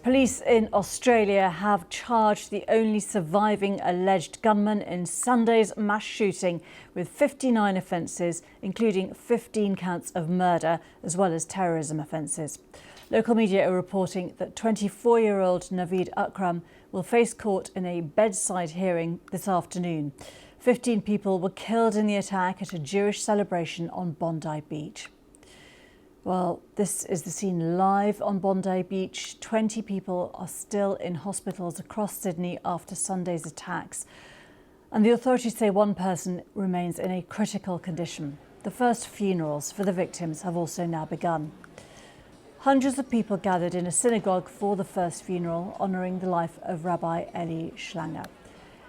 Police in Australia have charged the only surviving alleged gunman in Sunday's mass shooting with 59 offences, including 15 counts of murder, as well as terrorism offences. Local media are reporting that 24-year-old Naveed Akram will face court in a bedside hearing this afternoon. 15 people were killed in the attack at a Jewish celebration on Bondi Beach. Well, this is the scene live on Bondi Beach. 20 people are still in hospitals across Sydney after Sunday's attacks. And the authorities say one person remains in a critical condition. The first funerals for the victims have also now begun. Hundreds of people gathered in a synagogue for the first funeral, honouring the life of Rabbi Eli Schlanger.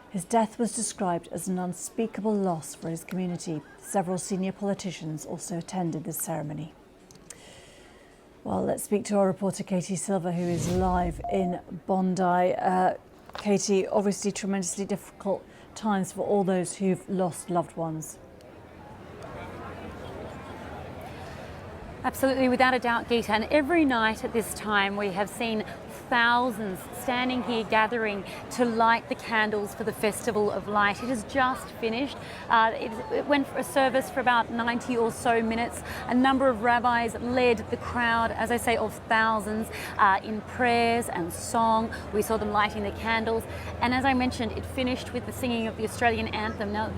His death was described as an unspeakable loss for his community. Several senior politicians also attended the ceremony. Well, let's speak to our reporter Katie Silver, who is live in Bondi. Katie, obviously tremendously difficult times for all those who've lost loved ones. Absolutely, without a doubt, Geeta. And every night at this time, we have seen thousands standing here gathering to light the candles for the Festival of Light. It has just finished. It went for a service for about 90 or so minutes. A number of rabbis led the crowd, as I say, of thousands in prayers and song. We saw them lighting the candles. And as I mentioned, it finished with the singing of the Australian anthem. Now,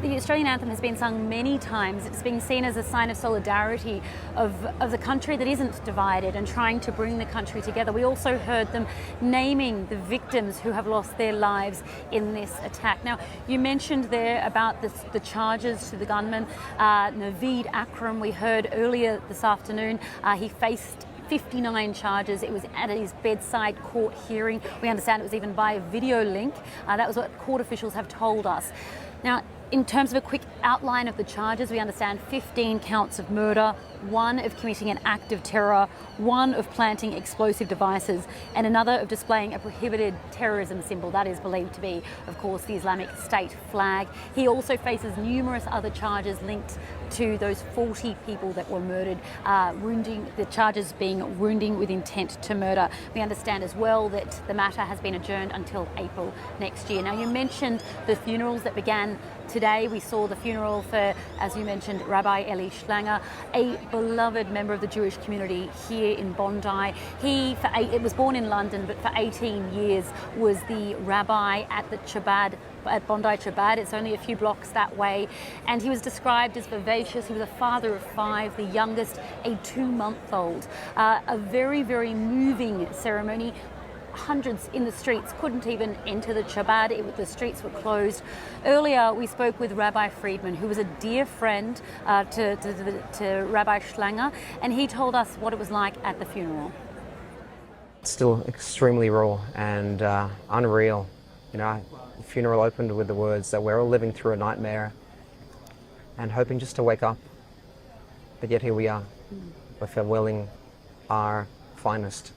the Australian anthem has been sung many times. It's being seen as a sign of solidarity of the country that isn't divided and trying to bring the country together. We also heard them naming the victims who have lost their lives in this attack. Now, you mentioned there about the charges to the gunman, Naveed Akram. We heard earlier this afternoon he faced 59 charges. It was at his bedside court hearing. We understand it was even by a video link. That was what court officials have told us. Now, in terms of a quick outline of the charges, we understand 15 counts of murder, 1 of committing an act of terror, 1 of planting explosive devices, and another of displaying a prohibited terrorism symbol. That is believed to be, of course, the Islamic State flag. He also faces numerous other charges linked to those 40 people that were murdered, the charges being wounding with intent to murder. We understand as well that the matter has been adjourned until April next year. Now, you mentioned the funerals that began today. We saw the funeral for, as you mentioned, Rabbi Eli Schlanger, a beloved member of the Jewish community here in Bondi. He was born in London, but for 18 years was the rabbi at the Chabad, at Bondi Chabad. It's only a few blocks that way. And he was described as vivacious. He was a father of 5, the youngest a 2-month-old. A very, very moving ceremony. Hundreds in the streets couldn't even enter the Chabad. The streets were closed. Earlier, we spoke with Rabbi Friedman, who was a dear friend to Rabbi Schlanger, and he told us what it was like at the funeral. It's still extremely raw and unreal. You know, the funeral opened with the words that we're all living through a nightmare and hoping just to wake up. But yet here we are. We're farewelling our finest.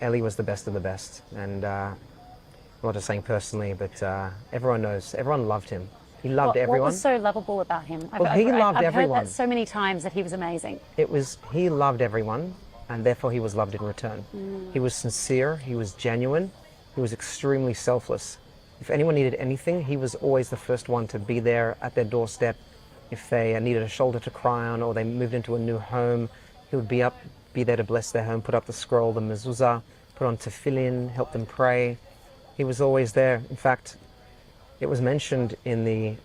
Eli was the best of the best, and not just saying personally, but everyone knows, everyone loved him. He loved everyone. What was so lovable about him? Well, he loved everyone. I've heard that so many times, that he was amazing. He loved everyone, and therefore he was loved in return. He was sincere, he was genuine, he was extremely selfless. If anyone needed anything, he was always the first one to be there at their doorstep. If they needed a shoulder to cry on, or they moved into a new home, he would be there to bless their home, put up the scroll, the mezuzah, put on tefillin, help them pray. He was always there. In fact, it was mentioned in the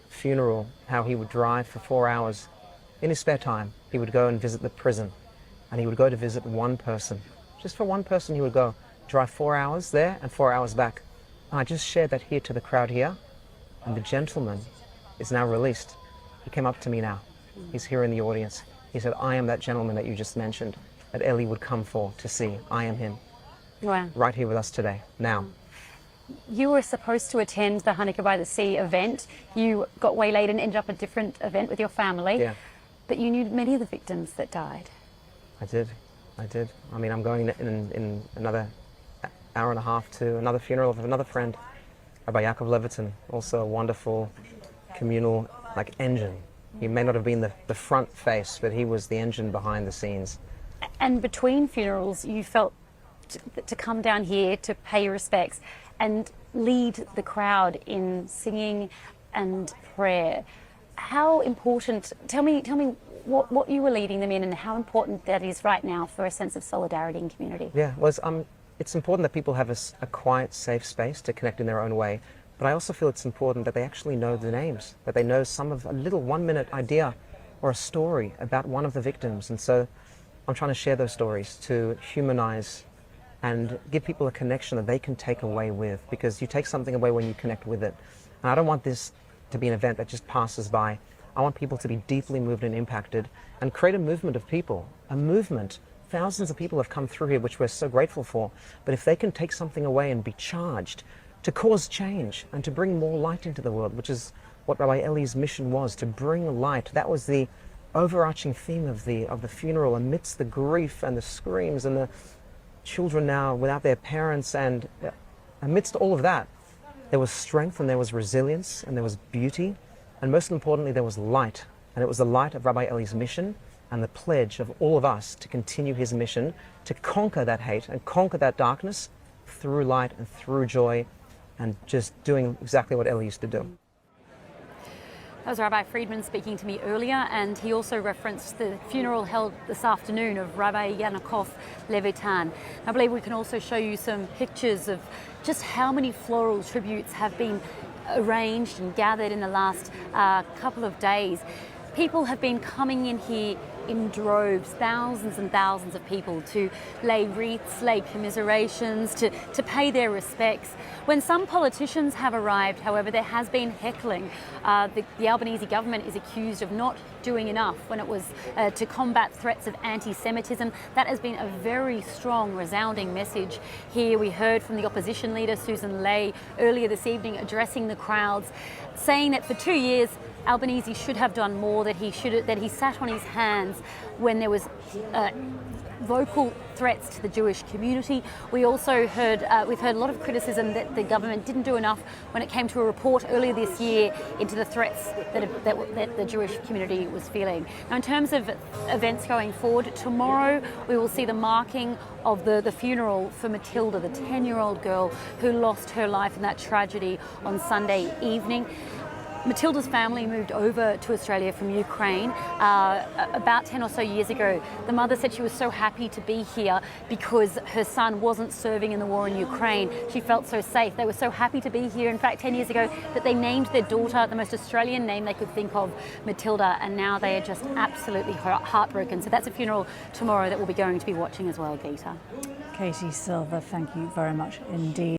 funeral how he would drive for 4 hours. In his spare time, he would go and visit the prison, and he would go to visit one person. Just for one person he would go, drive 4 hours there and 4 hours back. And I just shared that here to the crowd here, and the gentleman is now released. He came up to me now. He's here in the audience. He said, I am that gentleman that you just mentioned, that Eli would come for to see. I am him. Wow. Right here with us today, now. You were supposed to attend the Hanukkah by the Sea event. You got waylaid and ended up at a different event with your family. Yeah. But you knew many of the victims that died. I did. I mean, I'm going in another hour and a half to another funeral of another friend, Rabbi Yaakov Leviton, also a wonderful communal engine. He may not have been the front face, but he was the engine behind the scenes. And between funerals, you felt to come down here to pay respects and lead the crowd in singing and prayer. How important, tell me what you were leading them in and how important that is right now for a sense of solidarity and community. Yeah, well, it's important that people have a quiet, safe space to connect in their own way. But I also feel it's important that they actually know the names, that they know some of a little 1-minute idea or a story about one of the victims. And so I'm trying to share those stories to humanize and give people a connection that they can take away with, because you take something away when you connect with it. And I don't want this to be an event that just passes by. I want people to be deeply moved and impacted and create a movement of people, a movement. Thousands of people have come through here, which we're so grateful for. But if they can take something away and be charged to cause change and to bring more light into the world, which is what Rabbi Eli's mission was, to bring light. That was the overarching theme of the funeral, amidst the grief and the screams and the children now without their parents, and amidst all of that, there was strength and there was resilience and there was beauty, and most importantly, there was light. And it was the light of Rabbi Eli's mission and the pledge of all of us to continue his mission, to conquer that hate and conquer that darkness through light and through joy, and just doing exactly what Eli used to do. That was Rabbi Friedman speaking to me earlier, and he also referenced the funeral held this afternoon of Rabbi Yaakov Levitan. I believe we can also show you some pictures of just how many floral tributes have been arranged and gathered in the last couple of days. People have been coming in here in droves, thousands and thousands of people, to lay wreaths, lay commiserations, to pay their respects. When some politicians have arrived, however, there has been heckling. The Albanese government is accused of not doing enough when it was to combat threats of anti-Semitism. That has been a very strong, resounding message here. We heard from the opposition leader, Susan Ley, earlier this evening addressing the crowds, saying that for 2 years, Albanese should have done more, that he sat on his hands when there was vocal threats to the Jewish community. We also heard, we've heard a lot of criticism that the government didn't do enough when it came to a report earlier this year into the threats that the Jewish community was feeling. Now, in terms of events going forward, tomorrow we will see the marking of the funeral for Matilda, the 10-year-old girl who lost her life in that tragedy on Sunday evening. Matilda's family moved over to Australia from Ukraine about 10 or so years ago. The mother said she was so happy to be here because her son wasn't serving in the war in Ukraine. She felt so safe. They were so happy to be here, in fact, 10 years ago, that they named their daughter the most Australian name they could think of, Matilda, and now they are just absolutely heartbroken. So that's a funeral tomorrow that we'll be going to be watching as well, Geeta. Katie Silver, thank you very much indeed.